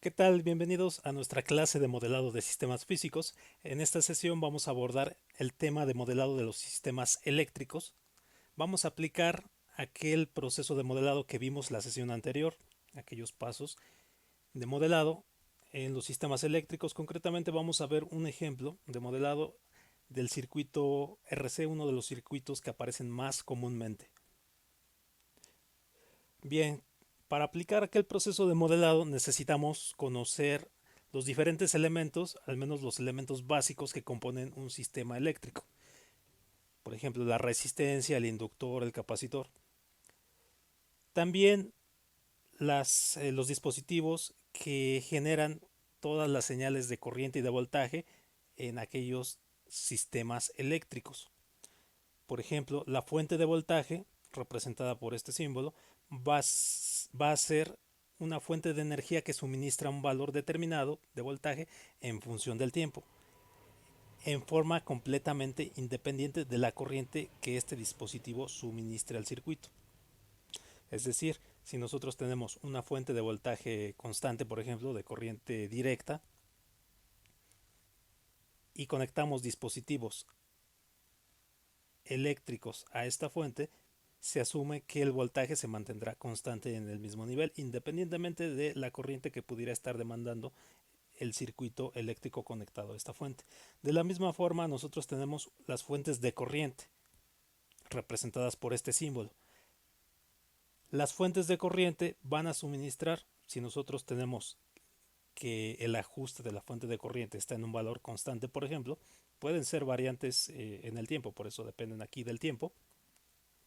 ¿Qué tal? Bienvenidos a nuestra clase de modelado de sistemas físicos. En esta sesión vamos a abordar el tema de modelado de los sistemas eléctricos. Vamos a aplicar aquel proceso de modelado que vimos la sesión anterior, aquellos pasos de modelado en los sistemas eléctricos. Concretamente vamos a ver un ejemplo de modelado del circuito RC, uno de los circuitos que aparecen más comúnmente. Bien, para aplicar aquel proceso de modelado necesitamos conocer los diferentes elementos, al menos los elementos básicos que componen un sistema eléctrico. Por ejemplo, la resistencia, el inductor, el capacitor. También los dispositivos que generan todas las señales de corriente y de voltaje en aquellos sistemas eléctricos. Por ejemplo, la fuente de voltaje, representada por este símbolo, va a ser una fuente de energía que suministra un valor determinado de voltaje en función del tiempo, en forma completamente independiente de la corriente que este dispositivo suministre al circuito. Es decir, si nosotros tenemos una fuente de voltaje constante, por ejemplo, de corriente directa, y conectamos dispositivos eléctricos a esta fuente, se asume que el voltaje se mantendrá constante en el mismo nivel, independientemente de la corriente que pudiera estar demandando el circuito eléctrico conectado a esta fuente. De la misma forma, nosotros tenemos las fuentes de corriente, representadas por este símbolo. Las fuentes de corriente van a suministrar, si nosotros tenemos que el ajuste de la fuente de corriente está en un valor constante, por ejemplo, pueden ser variantes en el tiempo, por eso dependen aquí del tiempo.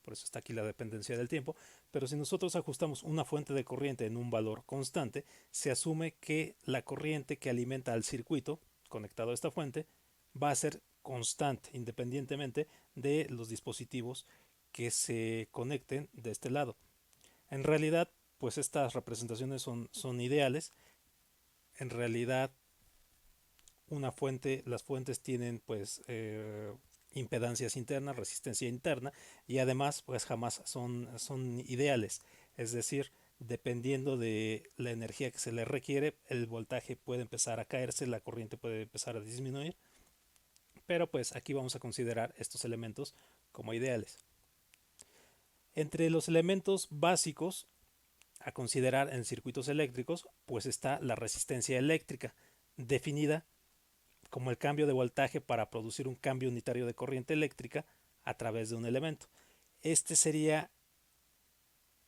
Por eso está aquí la dependencia del tiempo, pero si nosotros ajustamos una fuente de corriente en un valor constante, se asume que la corriente que alimenta al circuito conectado a esta fuente va a ser constante, independientemente de los dispositivos que se conecten de este lado. En realidad, pues estas representaciones son ideales. En realidad, las fuentes tienen pues impedancias internas, resistencia interna, y además pues jamás son ideales. Es decir, dependiendo de la energía que se le requiere, el voltaje puede empezar a caerse, la corriente puede empezar a disminuir, pero pues aquí vamos a considerar estos elementos como ideales. Entre los elementos básicos a considerar en circuitos eléctricos, pues está la resistencia eléctrica, definida como el cambio de voltaje para producir un cambio unitario de corriente eléctrica a través de un elemento. Este sería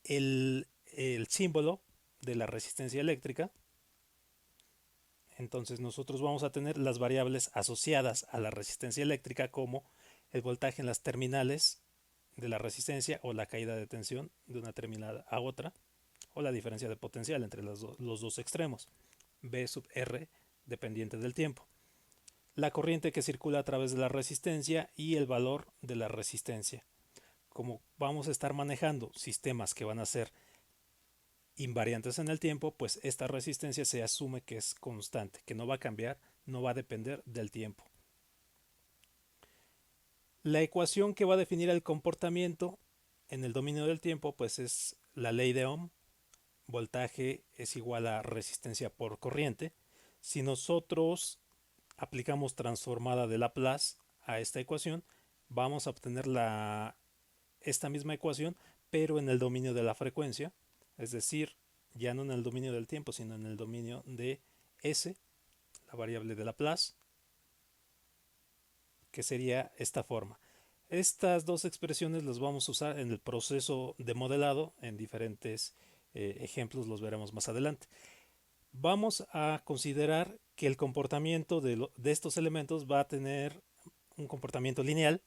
el símbolo de la resistencia eléctrica. Entonces nosotros vamos a tener las variables asociadas a la resistencia eléctrica, como el voltaje en las terminales de la resistencia, o la caída de tensión de una terminal a otra, o la diferencia de potencial entre los dos extremos, V sub R, dependiente del tiempo, la corriente que circula a través de la resistencia y el valor de la resistencia. Como vamos a estar manejando sistemas que van a ser invariantes en el tiempo, pues esta resistencia se asume que es constante, que no va a cambiar, no va a depender del tiempo. La ecuación que va a definir el comportamiento en el dominio del tiempo, pues es la ley de Ohm. Voltaje es igual a resistencia por corriente. Si nosotros aplicamos transformada de Laplace a esta ecuación, vamos a obtener esta misma ecuación, pero en el dominio de la frecuencia, es decir, ya no en el dominio del tiempo, sino en el dominio de S, la variable de Laplace, que sería esta forma. Estas dos expresiones las vamos a usar en el proceso de modelado, en diferentes ejemplos los veremos más adelante. Vamos a considerar que el comportamiento de estos elementos va a tener un comportamiento lineal.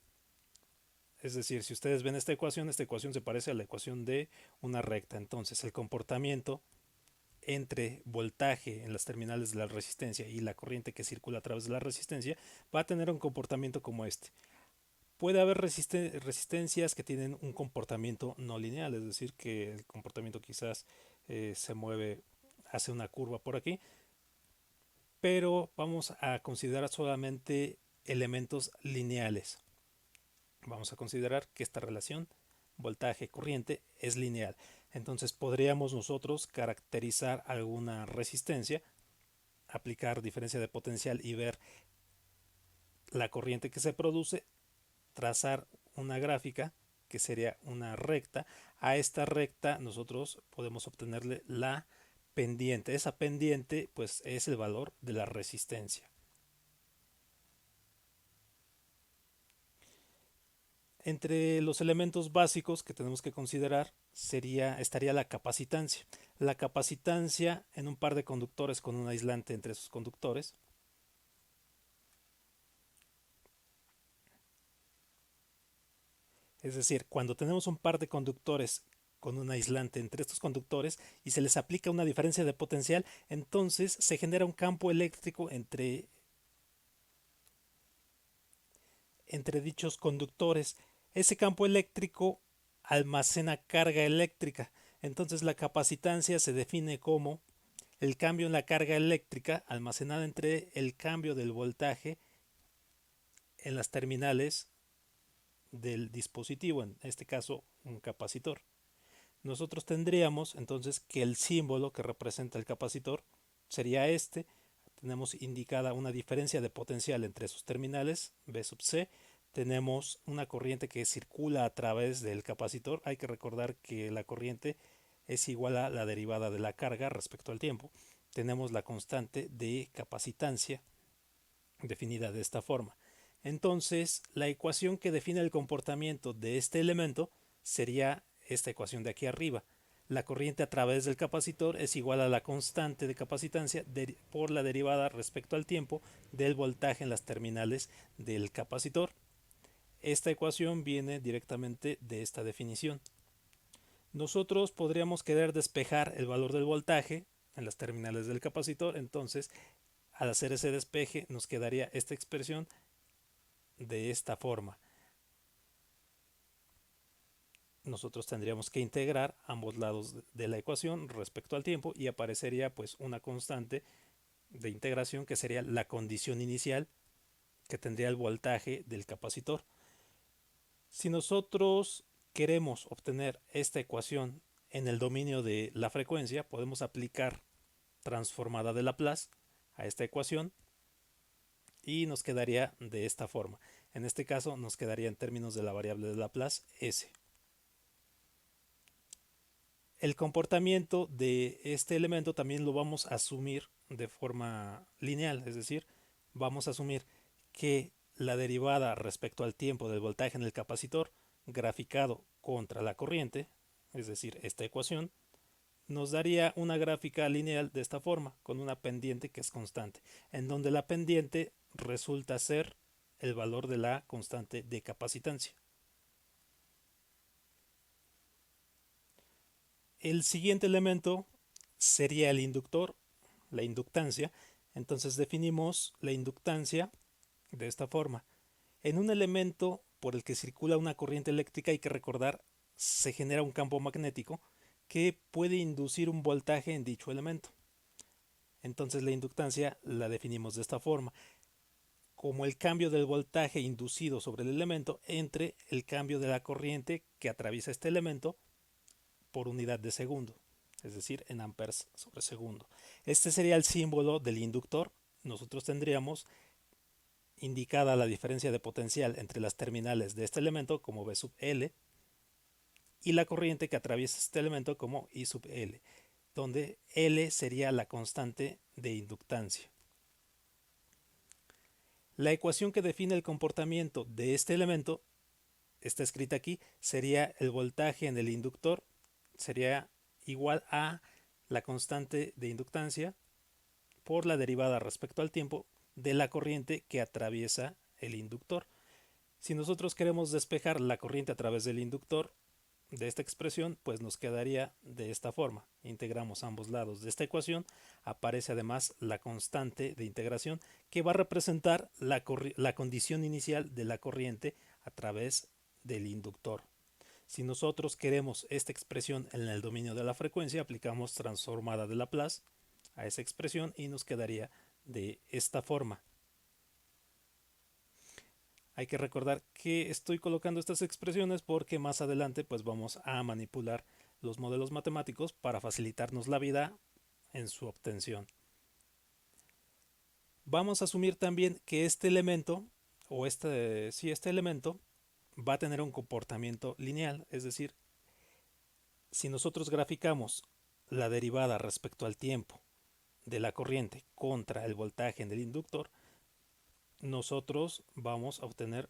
Es decir, si ustedes ven esta ecuación se parece a la ecuación de una recta. Entonces, el comportamiento entre voltaje en las terminales de la resistencia y la corriente que circula a través de la resistencia va a tener un comportamiento como este. Puede haber resistencias que tienen un comportamiento no lineal, es decir, que el comportamiento quizás se mueve, hace una curva por aquí, pero vamos a considerar solamente elementos lineales. Vamos a considerar que esta relación voltaje, corriente es lineal. Entonces podríamos nosotros caracterizar alguna resistencia, aplicar diferencia de potencial y ver la corriente que se produce, trazar una gráfica que sería una recta. A esta recta nosotros podemos obtenerle la pendiente. Esa pendiente pues es el valor de la resistencia. Entre los elementos básicos que tenemos que considerar estaría la capacitancia. La capacitancia en un par de conductores con un aislante entre sus conductores. Es decir, cuando tenemos un par de conductores con un aislante entre estos conductores y se les aplica una diferencia de potencial, entonces se genera un campo eléctrico entre dichos conductores. Ese campo eléctrico almacena carga eléctrica. Entonces la capacitancia se define como el cambio en la carga eléctrica almacenada entre el cambio del voltaje en las terminales del dispositivo, en este caso un capacitor. Nosotros tendríamos entonces que el símbolo que representa el capacitor sería este. Tenemos indicada una diferencia de potencial entre sus terminales, V sub C. Tenemos una corriente que circula a través del capacitor. Hay que recordar que la corriente es igual a la derivada de la carga respecto al tiempo. Tenemos la constante de capacitancia definida de esta forma. Entonces, la ecuación que define el comportamiento de este elemento sería esta ecuación de aquí arriba. La corriente a través del capacitor es igual a la constante de capacitancia por la derivada respecto al tiempo del voltaje en las terminales del capacitor. Esta ecuación viene directamente de esta definición. Nosotros podríamos querer despejar el valor del voltaje en las terminales del capacitor, entonces al hacer ese despeje nos quedaría esta expresión de esta forma. Nosotros tendríamos que integrar ambos lados de la ecuación respecto al tiempo y aparecería pues una constante de integración que sería la condición inicial que tendría el voltaje del capacitor. Si nosotros queremos obtener esta ecuación en el dominio de la frecuencia, podemos aplicar transformada de Laplace a esta ecuación y nos quedaría de esta forma. En este caso nos quedaría en términos de la variable de Laplace S. El comportamiento de este elemento también lo vamos a asumir de forma lineal, es decir, vamos a asumir que la derivada respecto al tiempo del voltaje en el capacitor graficado contra la corriente, es decir, esta ecuación, nos daría una gráfica lineal de esta forma, con una pendiente que es constante, en donde la pendiente resulta ser el valor de la constante de capacitancia. El siguiente elemento sería el inductor, la inductancia. Entonces definimos la inductancia de esta forma. En un elemento por el que circula una corriente eléctrica, hay que recordar, se genera un campo magnético que puede inducir un voltaje en dicho elemento. Entonces la inductancia la definimos de esta forma, como el cambio del voltaje inducido sobre el elemento entre el cambio de la corriente que atraviesa este elemento por unidad de segundo, es decir, en amperes sobre segundo. Este sería el símbolo del inductor. Nosotros tendríamos indicada la diferencia de potencial entre las terminales de este elemento como V sub L y la corriente que atraviesa este elemento como I sub L, donde L sería la constante de inductancia. La ecuación que define el comportamiento de este elemento está escrita aquí, sería el voltaje en el inductor, sería igual a la constante de inductancia por la derivada respecto al tiempo de la corriente que atraviesa el inductor. Si nosotros queremos despejar la corriente a través del inductor de esta expresión, pues nos quedaría de esta forma. Integramos ambos lados de esta ecuación, aparece además la constante de integración que va a representar la condición inicial de la corriente a través del inductor. Si nosotros queremos esta expresión en el dominio de la frecuencia, aplicamos transformada de Laplace a esa expresión y nos quedaría de esta forma. Hay que recordar que estoy colocando estas expresiones porque más adelante pues vamos a manipular los modelos matemáticos para facilitarnos la vida en su obtención. Vamos a asumir también que este elemento o este elemento va a tener un comportamiento lineal, es decir, si nosotros graficamos la derivada respecto al tiempo de la corriente contra el voltaje en el inductor, nosotros vamos a obtener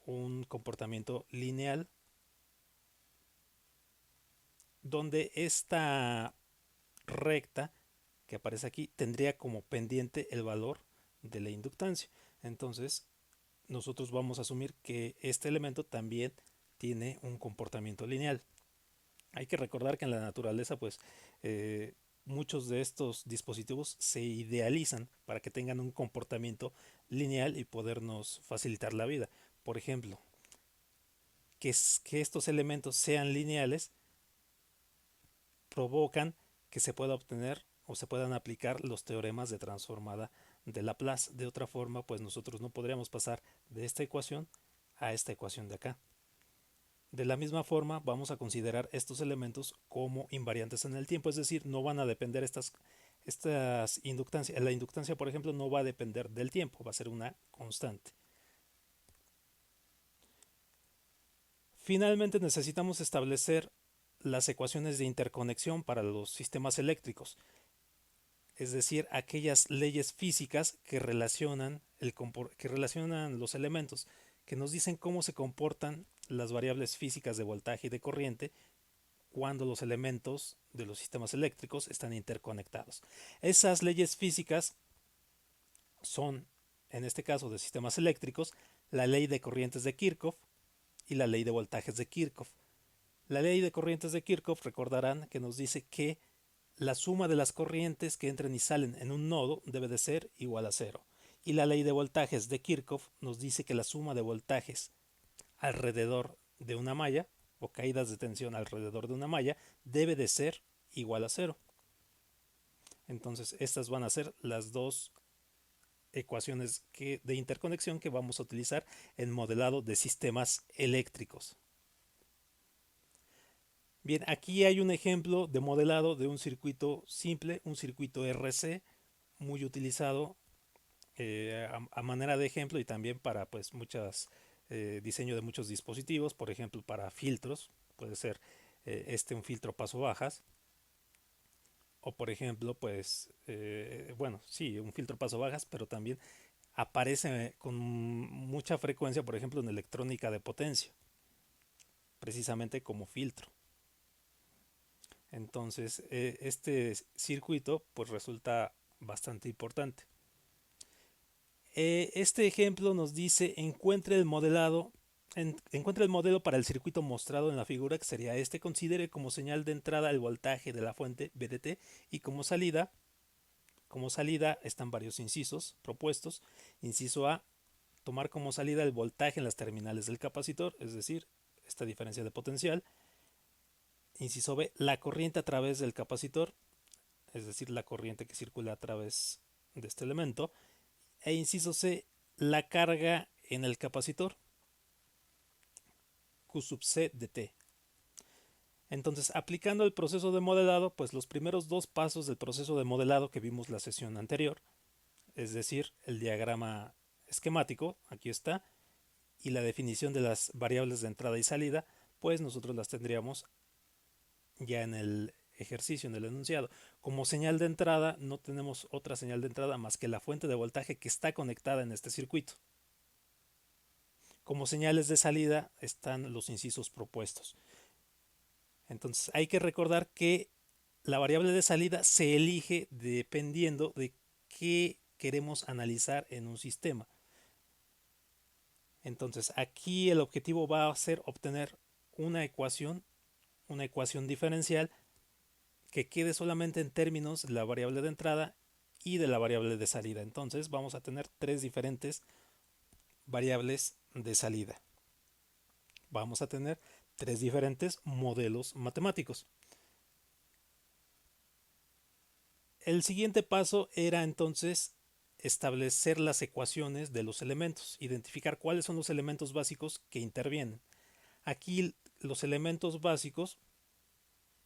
un comportamiento lineal donde esta recta que aparece aquí tendría como pendiente el valor de la inductancia. Entonces, nosotros vamos a asumir que este elemento también tiene un comportamiento lineal. Hay que recordar que en la naturaleza, pues, muchos de estos dispositivos se idealizan para que tengan un comportamiento lineal y podernos facilitar la vida. Por ejemplo, que estos elementos sean lineales provocan que se pueda obtener o se puedan aplicar los teoremas de transformada de Laplace. De otra forma, pues nosotros no podríamos pasar de esta ecuación a esta ecuación de acá. De la misma forma, vamos a considerar estos elementos como invariantes en el tiempo, es decir, no van a depender estas inductancias. La inductancia, por ejemplo, no va a depender del tiempo, va a ser una constante. Finalmente, necesitamos establecer las ecuaciones de interconexión para los sistemas eléctricos, es decir, aquellas leyes físicas que relacionan los elementos, que nos dicen cómo se comportan las variables físicas de voltaje y de corriente cuando los elementos de los sistemas eléctricos están interconectados. Esas leyes físicas son, en este caso de sistemas eléctricos, la ley de corrientes de Kirchhoff y la ley de voltajes de Kirchhoff. La ley de corrientes de Kirchhoff, recordarán que nos dice que la suma de las corrientes que entran y salen en un nodo debe de ser igual a cero. Y la ley de voltajes de Kirchhoff nos dice que la suma de voltajes alrededor de una malla o caídas de tensión alrededor de una malla debe de ser igual a cero. Entonces estas van a ser las dos ecuaciones de interconexión que vamos a utilizar en modelado de sistemas eléctricos. Bien, aquí hay un ejemplo de modelado de un circuito simple, un circuito RC, muy utilizado a manera de ejemplo y también para pues diseño de muchos dispositivos, por ejemplo para filtros, puede ser un filtro paso bajas, o por ejemplo pues bueno, sí, un filtro paso bajas, pero también aparece con mucha frecuencia, por ejemplo en electrónica de potencia, precisamente como filtro. Entonces este circuito pues resulta bastante importante. Este ejemplo nos dice encuentre el modelo para el circuito mostrado en la figura, que sería este. Considere como señal de entrada el voltaje de la fuente VDT y como salida están varios incisos propuestos. Inciso A, tomar como salida el voltaje en las terminales del capacitor, es decir, esta diferencia de potencial. Inciso B, la corriente a través del capacitor, es decir, la corriente que circula a través de este elemento. E inciso C, la carga en el capacitor, Q sub C de T. Entonces, aplicando el proceso de modelado, pues los primeros dos pasos del proceso de modelado que vimos la sesión anterior, es decir, el diagrama esquemático, aquí está, y la definición de las variables de entrada y salida, pues nosotros las tendríamos ya en el ejercicio, en el enunciado. Como señal de entrada, no tenemos otra señal de entrada más que la fuente de voltaje que está conectada en este circuito. Como señales de salida están los incisos propuestos. Entonces hay que recordar que la variable de salida se elige dependiendo de qué queremos analizar en un sistema. Entonces aquí el objetivo va a ser obtener una ecuación diferencial que quede solamente en términos de la variable de entrada y de la variable de salida. Entonces vamos a tener tres diferentes variables de salida. Vamos a tener tres diferentes modelos matemáticos. El siguiente paso era entonces establecer las ecuaciones de los elementos, identificar cuáles son los elementos básicos que intervienen. Aquí los elementos básicos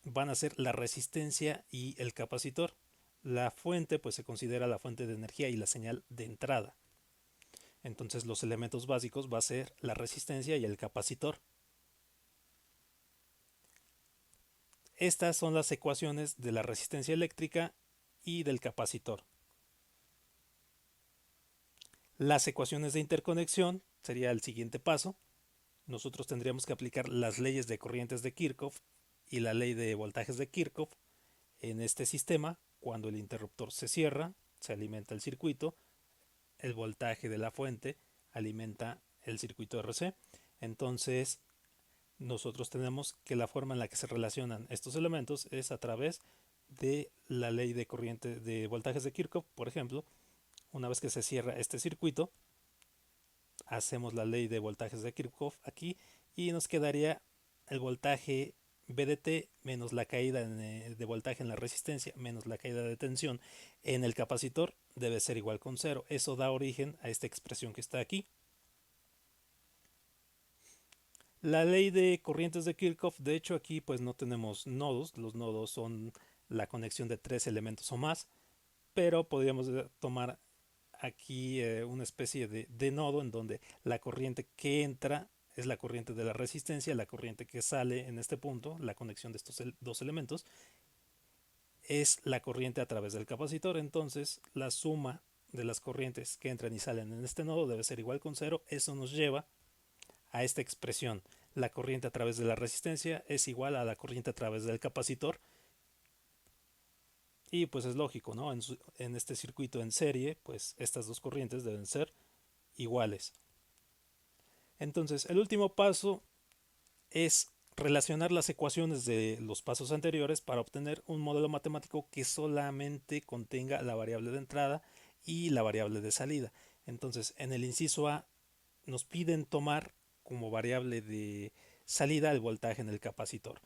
van a ser la resistencia y el capacitor. La fuente pues se considera la fuente de energía y la señal de entrada. Entonces los elementos básicos va a ser la resistencia y el capacitor. Estas son las ecuaciones de la resistencia eléctrica y del capacitor. Las ecuaciones de interconexión sería el siguiente paso. Nosotros tendríamos que aplicar las leyes de corrientes de Kirchhoff y la ley de voltajes de Kirchhoff en este sistema. Cuando el interruptor se cierra, se alimenta el circuito, el voltaje de la fuente alimenta el circuito RC. Entonces nosotros tenemos que la forma en la que se relacionan estos elementos es a través de la ley de corriente de voltajes de Kirchhoff. Por ejemplo, una vez que se cierra este circuito, hacemos la ley de voltajes de Kirchhoff aquí y nos quedaría el voltaje VDT menos la caída de voltaje en la resistencia menos la caída de tensión en el capacitor debe ser igual con 0. Eso da origen a esta expresión que está aquí. La ley de corrientes de Kirchhoff, de hecho aquí pues no tenemos nodos, los nodos son la conexión de 3 elementos o más, pero podríamos tomar aquí una especie de nodo en donde la corriente que entra es la corriente de la resistencia, la corriente que sale en este punto, la conexión de estos dos elementos, es la corriente a través del capacitor. Entonces la suma de las corrientes que entran y salen en este nodo debe ser igual con 0. Eso nos lleva a esta expresión. La corriente a través de la resistencia es igual a la corriente a través del capacitor. Y pues es lógico, ¿no? En este circuito en serie, pues estas dos corrientes deben ser iguales. Entonces, el último paso es relacionar las ecuaciones de los pasos anteriores para obtener un modelo matemático que solamente contenga la variable de entrada y la variable de salida. Entonces, en el inciso A nos piden tomar como variable de salida el voltaje en el capacitor.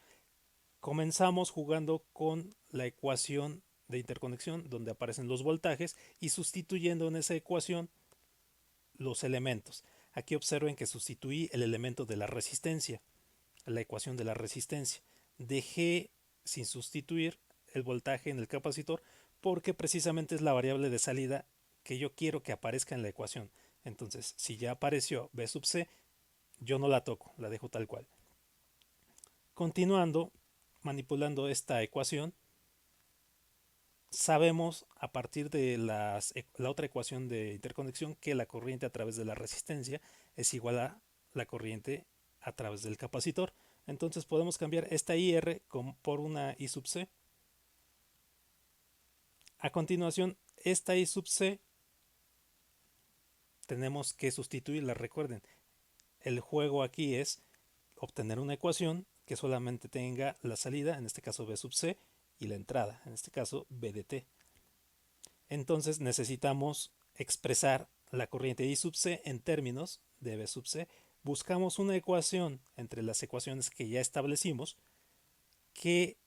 Comenzamos jugando con la ecuación de interconexión donde aparecen los voltajes y sustituyendo en esa ecuación los elementos. Aquí observen que sustituí el elemento de la resistencia, la ecuación de la resistencia. Dejé sin sustituir el voltaje en el capacitor porque precisamente es la variable de salida que yo quiero que aparezca en la ecuación. Entonces, si ya apareció B sub C, yo no la toco, la dejo tal cual. Continuando, manipulando esta ecuación, sabemos a partir de la otra ecuación de interconexión que la corriente a través de la resistencia es igual a la corriente a través del capacitor. Entonces podemos cambiar esta IR por una I sub C. A continuación, esta I sub C tenemos que sustituirla. Recuerden, el juego aquí es obtener una ecuación que solamente tenga la salida, en este caso B sub C, y la entrada, en este caso B de T. Entonces necesitamos expresar la corriente I sub C en términos de B sub C. Buscamos una ecuación entre las ecuaciones que ya establecimos que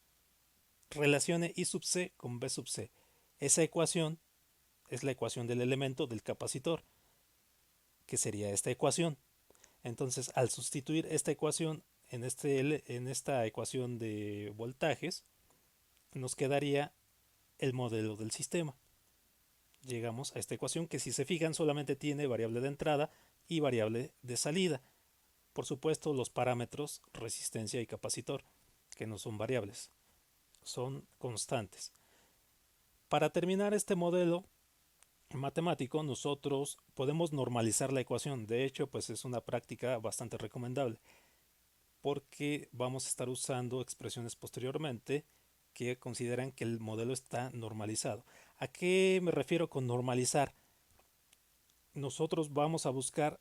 relacione I sub C con B sub C. Esa ecuación es la ecuación del elemento del capacitor, que sería esta ecuación. Entonces, al sustituir esta ecuación en esta ecuación de voltajes, nos quedaría el modelo del sistema. Llegamos a esta ecuación que, si se fijan, solamente tiene variable de entrada y variable de salida. Por supuesto, los parámetros resistencia y capacitor, que no son variables, son constantes. Para terminar este modelo matemático, nosotros podemos normalizar la ecuación. De hecho, pues es una práctica bastante recomendable, porque vamos a estar usando expresiones posteriormente que consideran que el modelo está normalizado. ¿A qué me refiero con normalizar? Nosotros vamos a buscar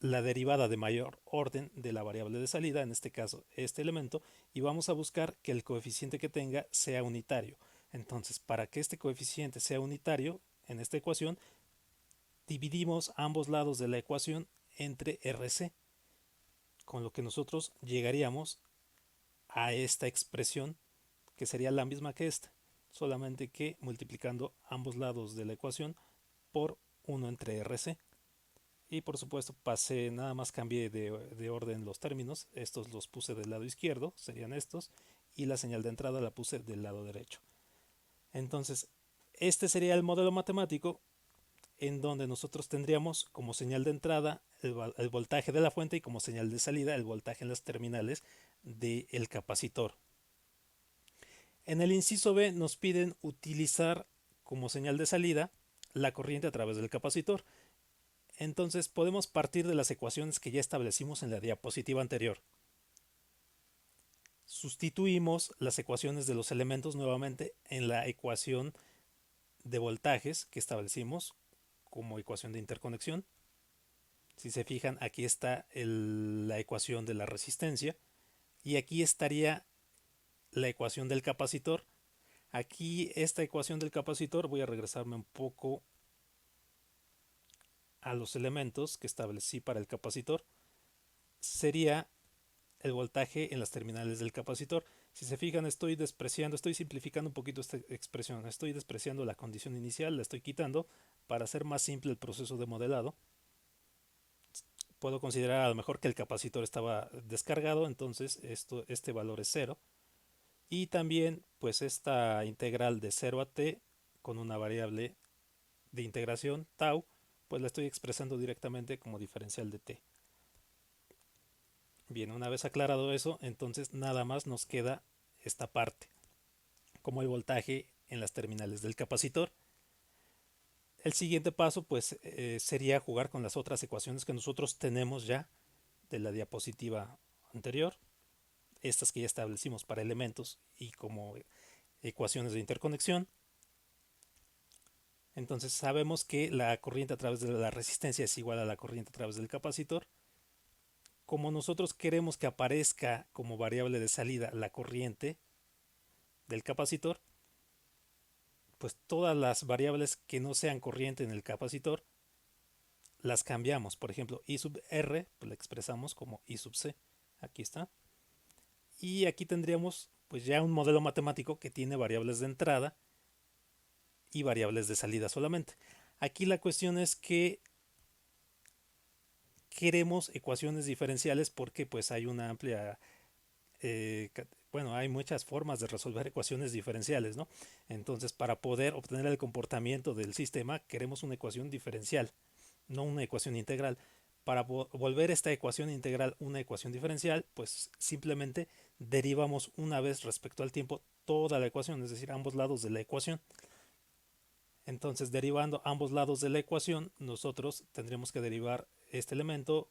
la derivada de mayor orden de la variable de salida, en este caso este elemento, y vamos a buscar que el coeficiente que tenga sea unitario. Entonces, para que este coeficiente sea unitario en esta ecuación, dividimos ambos lados de la ecuación entre RC, con lo que nosotros llegaríamos a esta expresión que sería la misma que esta, solamente que multiplicando ambos lados de la ecuación por 1 entre RC. Y por supuesto pasé, nada más cambié de orden los términos. Estos los puse del lado izquierdo, serían estos. Y la señal de entrada la puse del lado derecho. Entonces, este sería el modelo matemático en donde nosotros tendríamos como señal de entrada el voltaje de la fuente y como señal de salida el voltaje en las terminales del capacitor. En el inciso B nos piden utilizar como señal de salida la corriente a través del capacitor. Entonces podemos partir de las ecuaciones que ya establecimos en la diapositiva anterior. Sustituimos las ecuaciones de los elementos nuevamente en la ecuación de voltajes que establecimos como ecuación de interconexión. Si se fijan, aquí está la ecuación de la resistencia y aquí estaría la ecuación del capacitor. Aquí esta ecuación del capacitor, voy a regresarme un poco a los elementos que establecí para el capacitor, sería el voltaje en las terminales del capacitor. Si se fijan, estoy simplificando un poquito esta expresión, estoy despreciando la condición inicial, la estoy quitando para hacer más simple el proceso de modelado. Puedo considerar a lo mejor que el capacitor estaba descargado, entonces este valor es 0. Y también pues esta integral de 0 a t con una variable de integración tau, pues la estoy expresando directamente como diferencial de t. Bien, una vez aclarado eso, entonces nada más nos queda esta parte, como el voltaje en las terminales del capacitor. El siguiente paso pues sería jugar con las otras ecuaciones que nosotros tenemos ya de la diapositiva anterior, estas que ya establecimos para elementos y como ecuaciones de interconexión. Entonces sabemos que la corriente a través de la resistencia es igual a la corriente a través del capacitor. Como nosotros queremos que aparezca como variable de salida la corriente del capacitor, pues todas las variables que no sean corriente en el capacitor las cambiamos. Por ejemplo, I sub R pues la expresamos como I sub C. Aquí está. Y aquí tendríamos pues ya un modelo matemático que tiene variables de entrada y variables de salida solamente. Aquí la cuestión es que queremos ecuaciones diferenciales porque pues hay una amplia hay muchas formas de resolver ecuaciones diferenciales, ¿no? Entonces, para poder obtener el comportamiento del sistema, queremos una ecuación diferencial, no una ecuación integral. Para volver esta ecuación integral una ecuación diferencial, pues simplemente derivamos una vez respecto al tiempo toda la ecuación, es decir, ambos lados de la ecuación. Entonces, derivando ambos lados de la ecuación, nosotros tendríamos que derivar este elemento,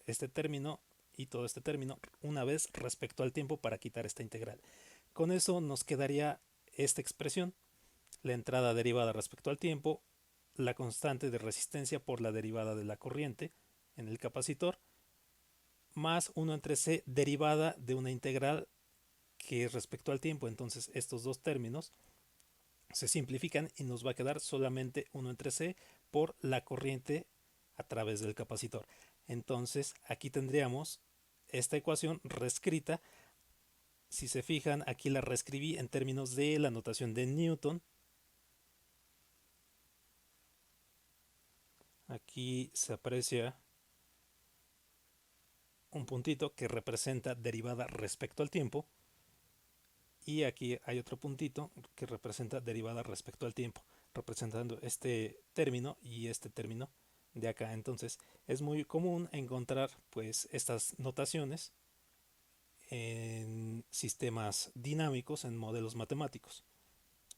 este término y todo este término una vez respecto al tiempo para quitar esta integral. Con eso nos quedaría esta expresión, la entrada derivada respecto al tiempo, la constante de resistencia por la derivada de la corriente en el capacitor, más 1 entre c derivada de una integral que es respecto al tiempo. Entonces estos dos términos se simplifican y nos va a quedar solamente 1 entre c por la corriente a través del capacitor. Entonces aquí tendríamos esta ecuación reescrita. Si se fijan, aquí la reescribí en términos de la notación de Newton. Aquí se aprecia un puntito que representa derivada respecto al tiempo. Y aquí hay otro puntito que representa derivada respecto al tiempo, representando este término y este término de acá. Entonces es muy común encontrar pues estas notaciones en sistemas dinámicos, en modelos matemáticos.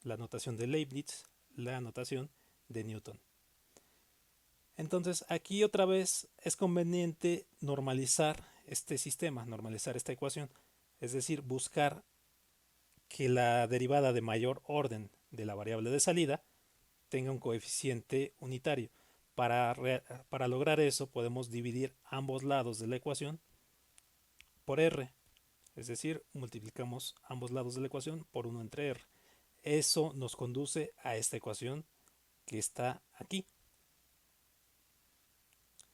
La notación de Leibniz, la notación de Newton. Entonces aquí otra vez es conveniente normalizar este sistema, normalizar esta ecuación, es decir, buscar que la derivada de mayor orden de la variable de salida tenga un coeficiente unitario. Para lograr eso podemos dividir ambos lados de la ecuación por r, es decir, multiplicamos ambos lados de la ecuación por 1 entre r. Eso nos conduce a esta ecuación que está aquí.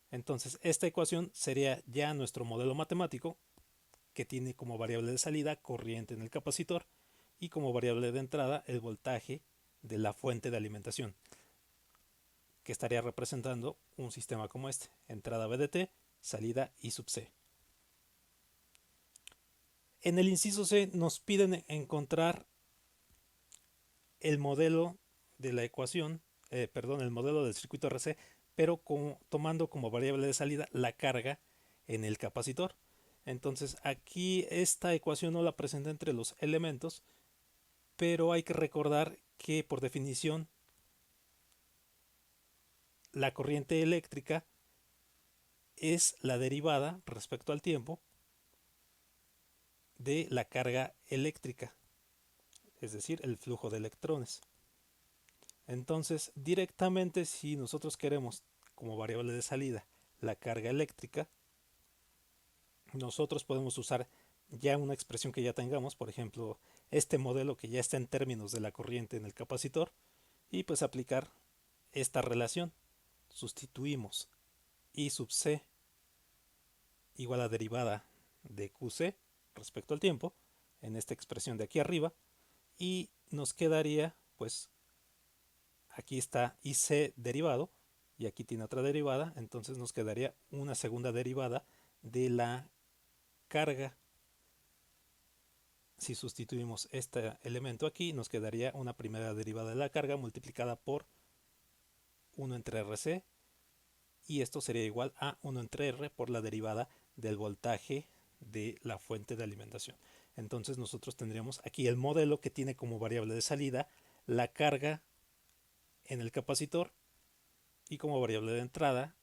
Entonces esta ecuación sería ya nuestro modelo matemático que tiene como variable de salida corriente en el capacitor y como variable de entrada el voltaje de la fuente de alimentación. que estaría representando un sistema como este: entrada BDT, salida I sub C. En el inciso C nos piden encontrar el modelo de la ecuación, el modelo del circuito RC, pero tomando como variable de salida la carga en el capacitor. Entonces aquí esta ecuación no la presenta entre los elementos, pero hay que recordar que por definición la corriente eléctrica es la derivada respecto al tiempo de la carga eléctrica, es decir, el flujo de electrones. Entonces, directamente, si nosotros queremos como variable de salida la carga eléctrica, nosotros podemos usar ya una expresión que ya tengamos, por ejemplo, este modelo que ya está en términos de la corriente en el capacitor, y pues aplicar esta relación. Sustituimos I sub C igual a derivada de QC respecto al tiempo en esta expresión de aquí arriba, y nos quedaría, pues aquí está IC derivado y aquí tiene otra derivada, entonces nos quedaría una segunda derivada de la carga. Si sustituimos este elemento aquí, nos quedaría una primera derivada de la carga multiplicada por 1 entre RC, y esto sería igual a 1 entre R por la derivada del voltaje de la fuente de alimentación. Entonces nosotros tendríamos aquí el modelo que tiene como variable de salida la carga en el capacitor y como variable de entrada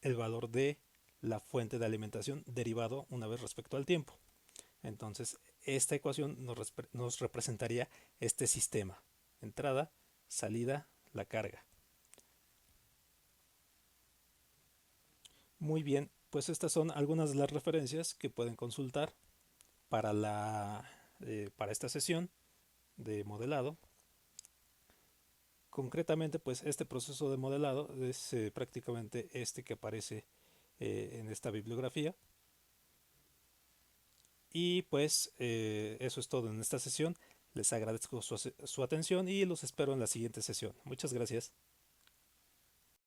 el valor de la fuente de alimentación derivado una vez respecto al tiempo. Entonces esta ecuación nos representaría este sistema: entrada, salida, la carga. Muy bien, pues estas son algunas de las referencias que pueden consultar para, para esta sesión de modelado. Concretamente, pues este proceso de modelado es prácticamente este que aparece en esta bibliografía. Y pues eso es todo en esta sesión. Les agradezco su atención y los espero en la siguiente sesión. Muchas gracias.